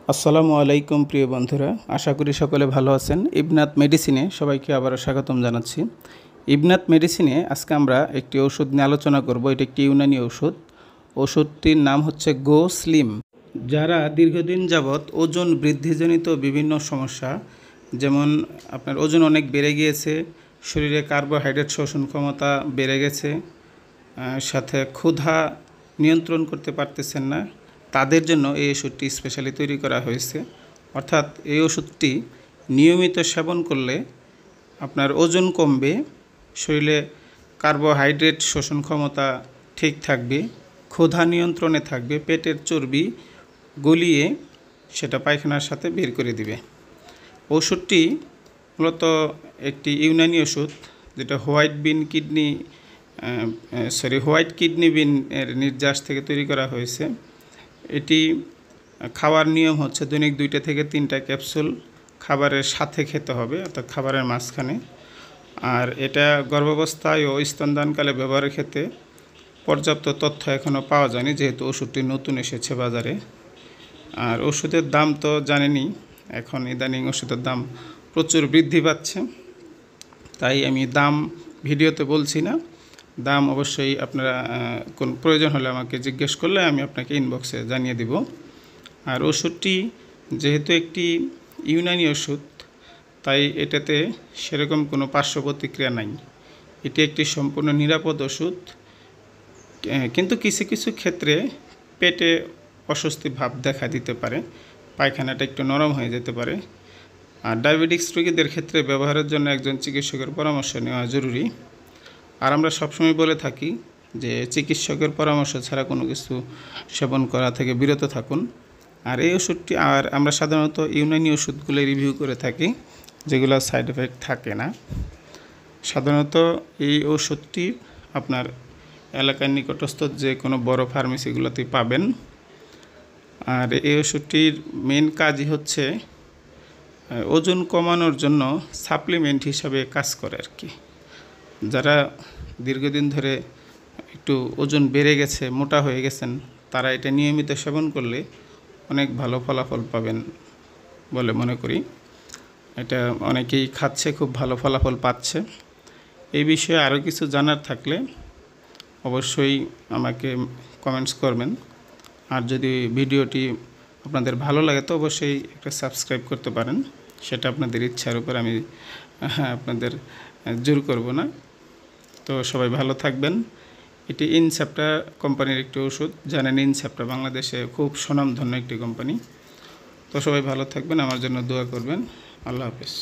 আসসালামু আলাইকুম প্রিয় বন্ধুরা, আশা করি সকলে ভালো আছেন। ইবনাত মেডিসিনে সবাইকে আবারও স্বাগতম জানাচ্ছি। ইবনাত মেডিসিনে আজকে আমরা একটি ওষুধ নিয়ে আলোচনা করব। এটি একটি ইউনানি ওষুধ। ওষুধটির নাম হচ্ছে গো স্লিম। যারা দীর্ঘদিন যাবৎ ওজন বৃদ্ধিজনিত বিভিন্ন সমস্যা, যেমন আপনার ওজন অনেক বেড়ে গিয়েছে, শরীরে কার্বোহাইড্রেট শোষণ ক্ষমতা বেড়ে গেছে, সাথে ক্ষুধা নিয়ন্ত্রণ করতে পারতেছেন না, তাদের জন্য এই ওষুধটি স্পেশালি তৈরি করা হয়েছে। অর্থাৎ এই ওষুধটি নিয়মিত সেবন করলে আপনার ওজন কমবে, শরীরে কার্বোহাইড্রেট শোষণ ক্ষমতা ঠিক থাকবে, ক্ষুধা নিয়ন্ত্রণে থাকবে, পেটের চর্বি গলিয়ে সেটা পায়খানার সাথে বের করে দিবে। ওষুধটি মূলত একটি ইউনানি ওষুধ, যেটা হোয়াইট কিডনি বিন এর নির্যাস থেকে তৈরি করা হয়েছে। এটি খাওয়ার নিয়ম হচ্ছে দৈনিক 2টা থেকে 3টা ক্যাপসুল খাবারের সাথে খেতে হবে, অর্থাৎ খাবারের মাঝখানে। আর এটা গর্ভাবস্থায় ও স্তনদানকালে ব্যবহারের ক্ষেত্রে পর্যাপ্ত তথ্য এখনও পাওয়া যায়নি, যেহেতু ওষুধটি নতুন এসেছে বাজারে। আর ওষুধের দাম তো জানেনই, এখন ইদানিং ওষুধের দাম প্রচুর বৃদ্ধি পাচ্ছে, তাই আমি দাম ভিডিওতে বলছি না। দাম অবশ্যই আপনারা কোন প্রয়োজন হলে আমাকে জিজ্ঞেস করলে আমি আপনাকে ইনবক্সে জানিয়ে দিব। আর ওষুধটি যেহেতু একটি ইউনানি ওষুধ, তাই এটাতে সেরকম কোনো পার্শ্ব প্রতিক্রিয়া নাই। এটি একটি সম্পূর্ণ নিরাপদ ওষুধ, কিন্তু কিছু কিছু ক্ষেত্রে পেটে অস্বস্তি ভাব দেখা দিতে পারে, পায়খানাটা একটু নরম হয়ে যেতে পারে। আর ডায়াবেটিক্স রোগীদের ক্ষেত্রে ব্যবহারের জন্য একজন চিকিৎসকের পরামর্শ নেওয়া জরুরি। আর আমরা সবসময় বলে থাকি যে চিকিৎসকের পরামর্শ ছাড়া কোনো কিছু সেবন করা থেকে বিরত থাকুন। আর এই ওষুধটি আমরা সাধারণত ইউনানি ওষুধগুলো রিভিউ করে থাকি, যেগুলো সাইড এফেক্ট থাকে না। সাধারণত এই ওষুধটি আপনার এলাকার নিকটস্থ যে কোনো বড় ফার্মেসিগুলোতেই পাবেন। আর এই ওষুধটির মেন কাজই হচ্ছে ওজন কমানোর জন্য সাপ্লিমেন্ট হিসাবে কাজ করে আর কি। যারা দীর্ঘদিন ধরে একটু ওজন বেড়ে গেছে, মোটা হয়ে গেছেন, তারা এটা নিয়মিত সেবন করলে অনেক ভালো ফলাফল পাবেন বলে মনে করি। এটা অনেকেই খাচ্ছে, খুব ভালো ফলাফল পাচ্ছে। এই বিষয়ে আরও কিছু জানার থাকলে অবশ্যই আমাকে কমেন্টস করবেন। আর যদি ভিডিওটি আপনাদের ভালো লাগে তো অবশ্যই একটা সাবস্ক্রাইব করতে পারেন, সেটা আপনাদের ইচ্ছার উপর, আমি আপনাদের জোর করব না। তো সবাই ভালো থাকবেন। এটি ইনসেপ্টা কোম্পানির একটি ওষুধ, জানেন ইনসেপ্টা বাংলাদেশে খুব সুনামধন্য একটি কোম্পানি। তো সবাই ভালো থাকবেন, আমার জন্য দোয়া করবেন। আল্লাহ হাফেজ।